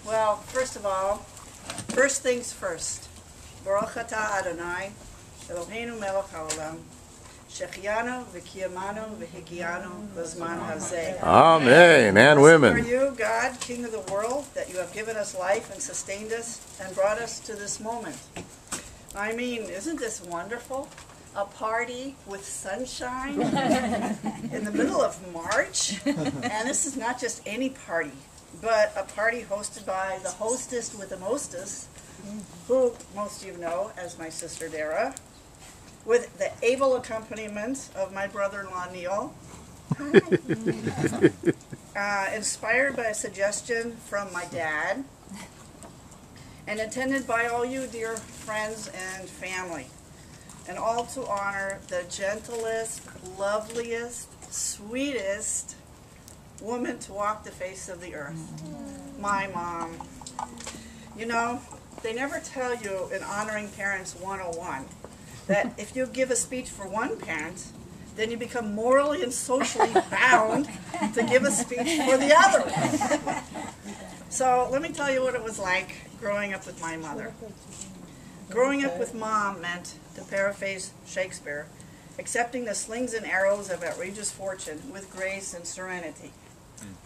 Well, first of all, first things first. Baruch atah Adonai, Eloheinu melech haolam, shechianu v'kiyamanu v'higianu l'zman hazeh. Amen. And Blessed women. are you, God, King of the world, that you have given us life and sustained us and brought us to this moment. I mean, isn't this wonderful? A party with sunshine in the middle of March. And this is not just any party, but a party hosted by the hostess with the mostest, who most of you know as my sister Dara, with the able accompaniment of my brother-in-law Neil, inspired by a suggestion from my dad, and attended by all you dear friends and family, and all to honor the gentlest, loveliest, sweetest woman to walk the face of the earth, my mom. You know, they never tell you in Honoring Parents 101 that if you give a speech for one parent, then you become morally and socially bound to give a speech for the other. So let me tell you what it was like growing up with my mother. Growing up with Mom meant, to paraphrase Shakespeare, accepting the slings and arrows of outrageous fortune with grace and serenity.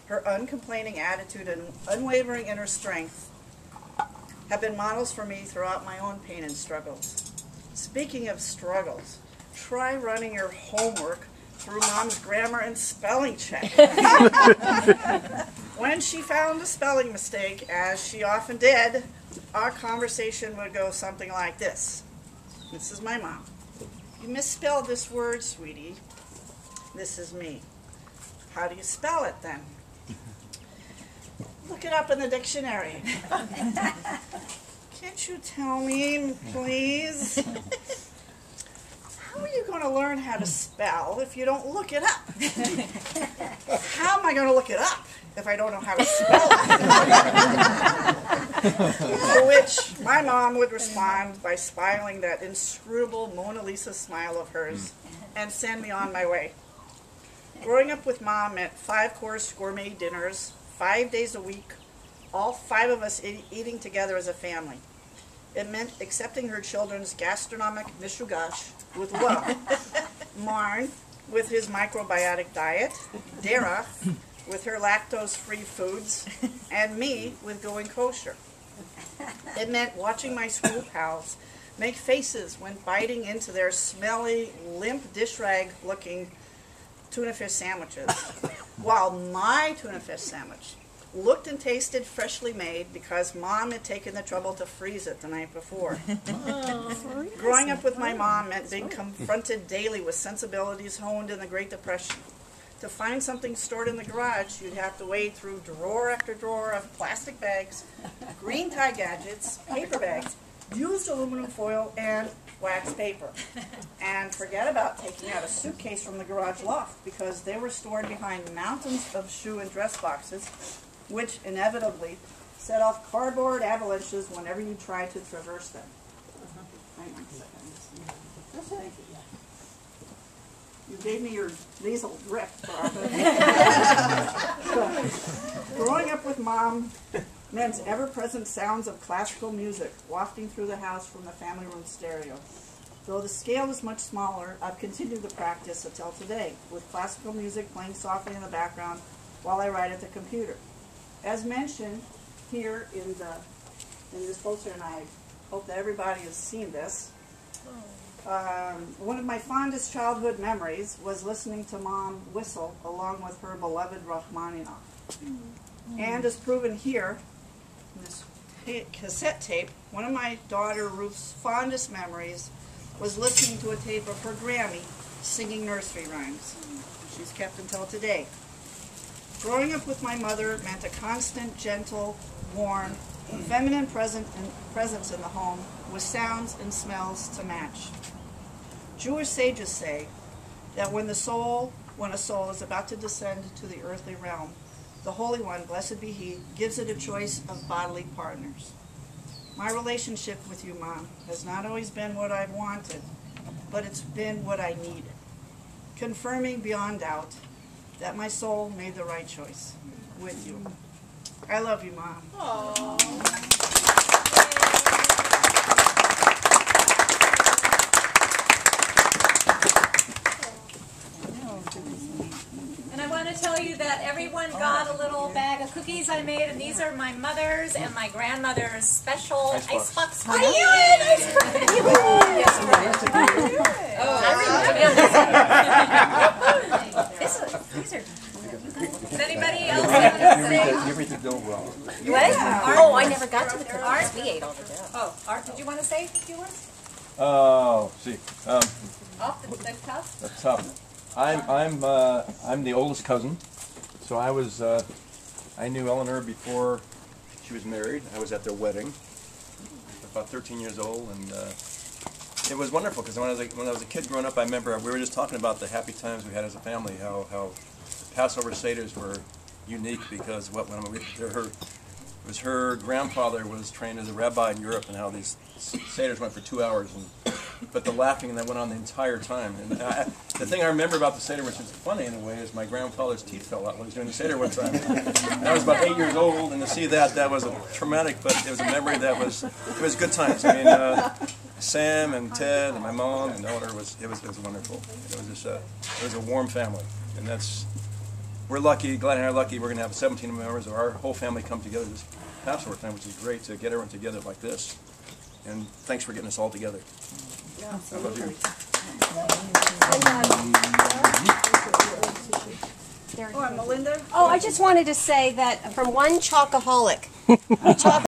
Her uncomplaining attitude and unwavering inner strength have been models for me throughout my own pain and struggles. Speaking of struggles, try running your homework through Mom's grammar and spelling check. When she found a spelling mistake, as she often did, our conversation would go something like this. This is my mom. You misspelled this word, sweetie. This is me. How do you spell it then? Look it up in the dictionary. Can't you tell me, please? How are you going to learn how to spell if you don't look it up? How am I going to look it up if I don't know how to spell it? To which my mom would respond by smiling that inscrutable Mona Lisa smile of hers and send me on my way. Growing up with Mom meant 5-course gourmet dinners, 5 days a week, all 5 of us eating together as a family. It meant accepting her children's gastronomic mishugash with love. Marn with his microbiotic diet, Dara with her lactose-free foods, and me with going kosher. It meant watching my school pals make faces when biting into their smelly, limp dish rag-looking tuna fish sandwiches, while my tuna fish sandwich looked and tasted freshly made because Mom had taken the trouble to freeze it the night before. Growing up with my mom meant being confronted daily with sensibilities honed in the Great Depression. To find something stored in the garage, you'd have to wade through drawer after drawer of plastic bags, green tie gadgets, paper bags, used aluminum foil, and wax paper. And forget about taking out a suitcase from the garage loft because they were stored behind mountains of shoe and dress boxes, which inevitably set off cardboard avalanches whenever you tried to traverse them. Hang on a second. Thank you. You gave me your nasal drip, Barbara. Growing up with Mom meant ever-present sounds of classical music wafting through the house from the family room stereo. Though the scale is much smaller, I've continued the practice until today, with classical music playing softly in the background while I write at the computer. As mentioned here in this poster, and I hope that everybody has seen this, one of my fondest childhood memories was listening to Mom whistle along with her beloved Rachmaninoff. And as proven here, in this cassette tape, one of my daughter Ruth's fondest memories was listening to a tape of her Grammy singing nursery rhymes. She's kept until today. Growing up with my mother meant a constant, gentle, warm, feminine presence in the home with sounds and smells to match. Jewish sages say that when a soul is about to descend to the earthly realm, the Holy One, blessed be He, gives it a choice of bodily partners. My relationship with you, Mom, has not always been what I've wanted, but it's been what I needed, confirming beyond doubt that my soul made the right choice with you. I love you, Mom. And I want to tell you that everyone got a little bag of cookies I made, and these are my mother's and my grandmother's special icebox. What are you in? Ice cream? These are. Does anybody else want to say? You read the dough wrong. What? Oh, I never got to the cookies. We ate all the dough. Oh, Art, did you want to say a few words? Oh, see, Off the cuff? that's tough. I'm the oldest cousin, so I knew Eleanor before she was married. I was at their wedding, about 13 years old, and it was wonderful because when I was a kid growing up, I remember we were just talking about the happy times we had as a family, how the Passover Seders were unique because her grandfather was trained as a rabbi in Europe, and how these Seders went for 2 hours, but the laughing that went on the entire time. And the thing I remember about the Seder, which is funny in a way, is my grandfather's teeth fell out when he was doing the Seder one time. And I was about 8 years old, and to see that was a traumatic, but it was a memory it was good times. I mean, Sam and Ted and my mom and Eleanor, it was wonderful. It was a warm family, and we're lucky, Glenn and I are lucky, we're going to have 17 members of our whole family come together this Passover time, which is great to get everyone together like this. And thanks for getting us all together. Yeah, I love you. Oh, and Melinda? Oh, I just wanted to say that from one chocoholic,